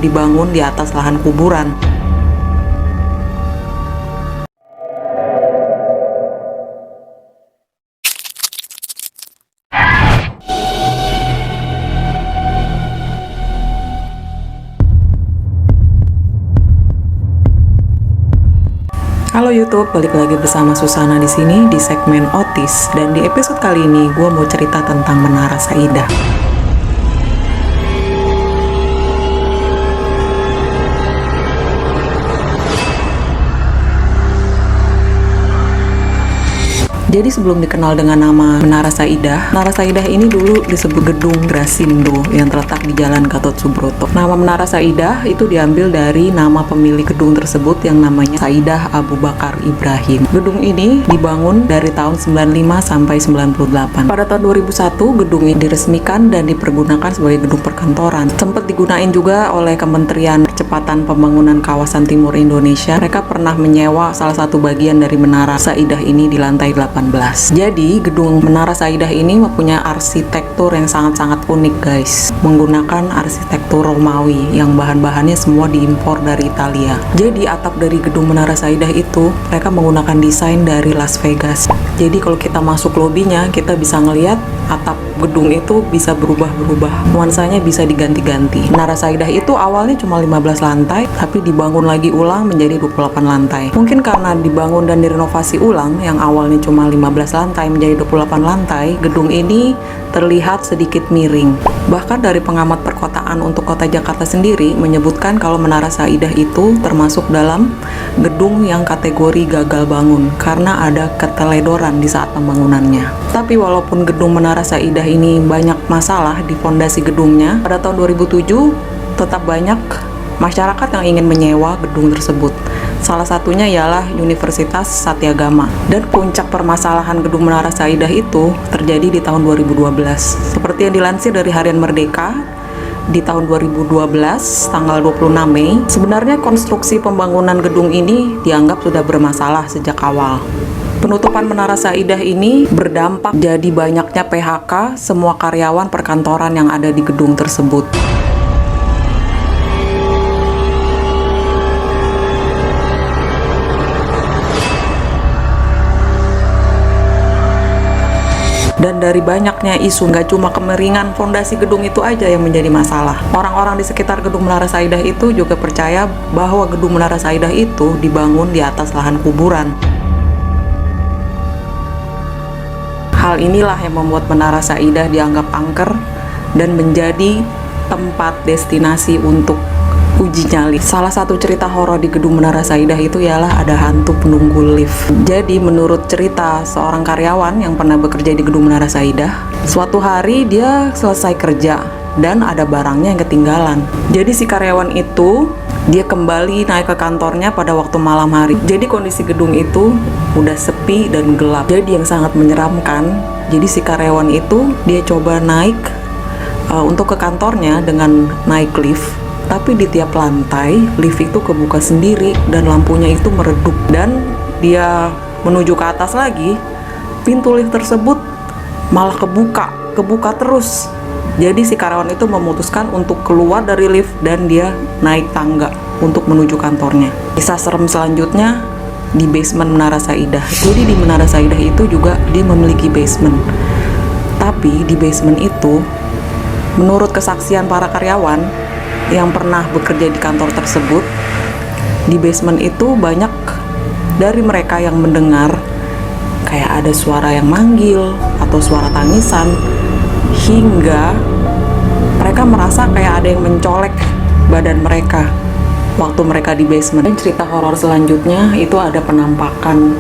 dibangun di atas lahan kuburan. Halo YouTube, balik lagi bersama Susana di sini di segmen Otis, dan di episode kali ini gue mau cerita tentang Menara Saidah. Jadi sebelum dikenal dengan nama Menara Saidah ini dulu disebut Gedung Grasindo yang terletak di Jalan Gatot Subroto. Nama Menara Saidah itu diambil dari nama pemilik gedung tersebut yang namanya Saidah Abu Bakar Ibrahim. Gedung ini dibangun dari tahun 95 sampai 98. Pada tahun 2001, gedung ini diresmikan dan dipergunakan sebagai gedung perkantoran. Sempat digunain juga oleh Kementerian Percepatan Pembangunan Kawasan Timur Indonesia. Mereka pernah menyewa salah satu bagian dari Menara Saidah ini di lantai 8. Jadi gedung Menara Saidah ini mempunyai arsitektur yang sangat-sangat unik guys, menggunakan arsitektur Romawi yang bahan-bahannya semua diimpor dari Italia. Jadi atap dari gedung Menara Saidah itu mereka menggunakan desain dari Las Vegas. Jadi kalau kita masuk lobinya, kita bisa ngelihat atap gedung itu bisa berubah-berubah, nuansanya bisa diganti-ganti. Menara Saidah itu awalnya cuma 15 lantai, tapi dibangun lagi ulang menjadi 28 lantai. Mungkin karena dibangun dan direnovasi ulang, yang awalnya cuma 15 lantai menjadi 28 lantai, gedung ini terlihat sedikit miring. Bahkan dari pengamat perkotaan untuk kota Jakarta sendiri menyebutkan kalau Menara Saidah itu termasuk dalam gedung yang kategori gagal bangun karena ada keteledoran di saat pembangunannya. Tapi walaupun gedung Menara Saidah ini banyak masalah di fondasi gedungnya, pada tahun 2007 tetap banyak masyarakat yang ingin menyewa gedung tersebut. Salah satunya ialah Universitas Satyagama. Dan puncak permasalahan gedung Menara Saidah itu terjadi di tahun 2012. Seperti yang dilansir dari Harian Merdeka, di tahun 2012, tanggal 26 Mei, sebenarnya konstruksi pembangunan gedung ini dianggap sudah bermasalah sejak awal. Penutupan Menara Saidah ini berdampak jadi banyaknya PHK semua karyawan perkantoran yang ada di gedung tersebut. Dan dari banyaknya isu, nggak cuma kemiringan fondasi gedung itu aja yang menjadi masalah. Orang-orang di sekitar gedung Menara Saidah itu juga percaya bahwa gedung Menara Saidah itu dibangun di atas lahan kuburan. Hal inilah yang membuat Menara Saidah dianggap angker dan menjadi tempat destinasi untuk uji nyali. Salah satu cerita horor di gedung Menara Saidah itu ialah ada hantu penunggu lift. Jadi menurut cerita seorang karyawan yang pernah bekerja di gedung Menara Saidah, suatu hari dia selesai kerja dan ada barangnya yang ketinggalan. Jadi si karyawan itu dia kembali naik ke kantornya pada waktu malam hari. Jadi kondisi gedung itu udah sepi dan gelap. Jadi yang sangat menyeramkan. Jadi si karyawan itu dia coba naik untuk ke kantornya dengan naik lift. Tapi di tiap lantai, lift itu kebuka sendiri dan lampunya itu meredup. Dan dia menuju ke atas lagi, pintu lift tersebut malah kebuka terus. Jadi si karyawan itu memutuskan untuk keluar dari lift dan dia naik tangga untuk menuju kantornya. Kisah serem selanjutnya di basement Menara Saidah. Jadi di Menara Saidah itu juga dia memiliki basement. Tapi di basement itu, menurut kesaksian para karyawan yang pernah bekerja di kantor tersebut, di basement itu banyak dari mereka yang mendengar kayak ada suara yang manggil atau suara tangisan, hingga mereka merasa kayak ada yang mencolek badan mereka waktu mereka di basement. Dan cerita horor selanjutnya itu ada penampakan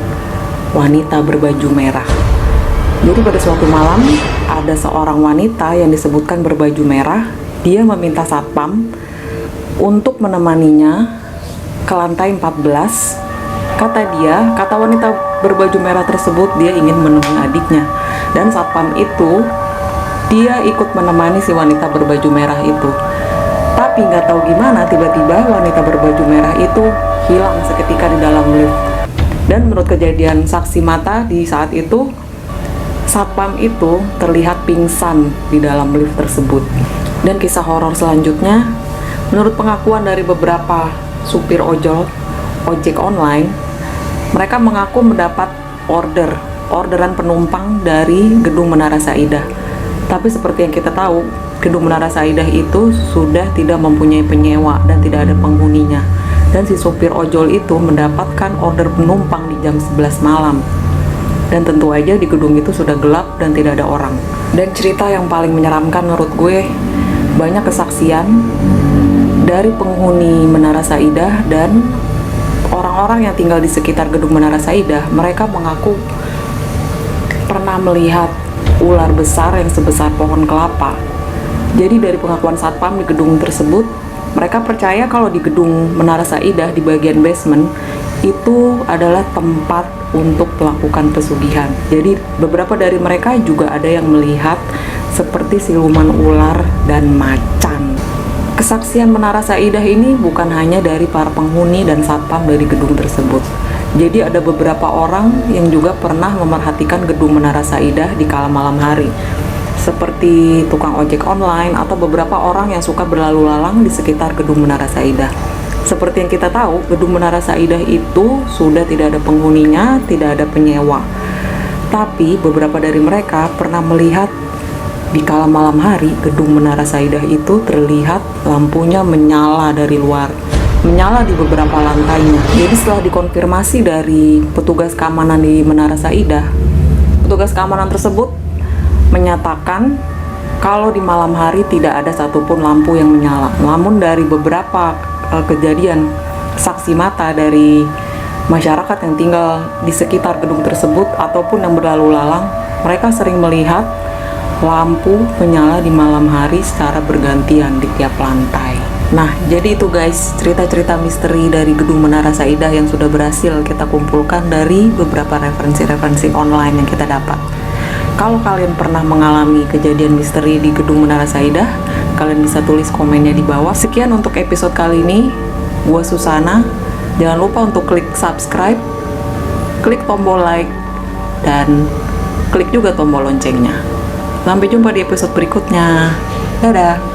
wanita berbaju merah. Jadi pada suatu malam ada seorang wanita yang disebutkan berbaju merah. Dia meminta satpam untuk menemaninya ke lantai 14. Kata wanita berbaju merah tersebut dia ingin menemui adiknya. Dan satpam itu dia ikut menemani si wanita berbaju merah itu. Tapi nggak tahu gimana tiba-tiba wanita berbaju merah itu hilang seketika di dalam lift. Dan menurut kejadian saksi mata di saat itu, satpam itu terlihat pingsan di dalam lift tersebut. Dan kisah horor selanjutnya, Menurut pengakuan dari beberapa supir ojek online, mereka mengaku mendapat orderan penumpang dari Gedung Menara Saidah. Tapi seperti yang kita tahu, Gedung Menara Saidah itu sudah tidak mempunyai penyewa dan tidak ada penghuninya. Dan si supir ojol itu mendapatkan order penumpang di jam 11 malam. Dan tentu aja di gedung itu sudah gelap dan tidak ada orang. Dan cerita yang paling menyeramkan menurut gue, banyak kesaksian dari penghuni Menara Saidah dan orang-orang yang tinggal di sekitar Gedung Menara Saidah. Mereka mengaku pernah melihat ular besar yang sebesar pohon kelapa. Jadi dari pengakuan satpam di gedung tersebut, mereka percaya kalau di Gedung Menara Saidah di bagian basement itu adalah tempat untuk melakukan pesugihan. Jadi beberapa dari mereka juga ada yang melihat seperti siluman ular dan macan. Kesaksian Menara Saidah ini bukan hanya dari para penghuni dan satpam dari gedung tersebut. Jadi ada beberapa orang yang juga pernah memerhatikan Gedung Menara Saidah di kala malam hari, seperti tukang ojek online atau beberapa orang yang suka berlalu lalang di sekitar Gedung Menara Saidah. Seperti yang kita tahu, Gedung Menara Saidah itu sudah tidak ada penghuninya, tidak ada penyewa. Tapi beberapa dari mereka pernah melihat di kala malam hari, Gedung Menara Saidah itu terlihat lampunya menyala dari luar, menyala di beberapa lantainya. Jadi setelah dikonfirmasi dari petugas keamanan di Menara Saidah, petugas keamanan tersebut menyatakan kalau di malam hari tidak ada satupun lampu yang menyala. Namun dari beberapa kejadian saksi mata dari masyarakat yang tinggal di sekitar gedung tersebut ataupun yang berlalu lalang, mereka sering melihat lampu menyala di malam hari secara bergantian di tiap lantai. Nah, jadi itu guys, cerita-cerita misteri dari Gedung Menara Saidah yang sudah berhasil kita kumpulkan dari beberapa referensi-referensi online yang kita dapat. Kalau kalian pernah mengalami kejadian misteri di Gedung Menara Saidah, kalian bisa tulis komennya di bawah. Sekian untuk episode kali ini. Gua Susana. Jangan lupa untuk klik subscribe, klik tombol like, dan klik juga tombol loncengnya. Sampai jumpa di episode berikutnya. Dadah!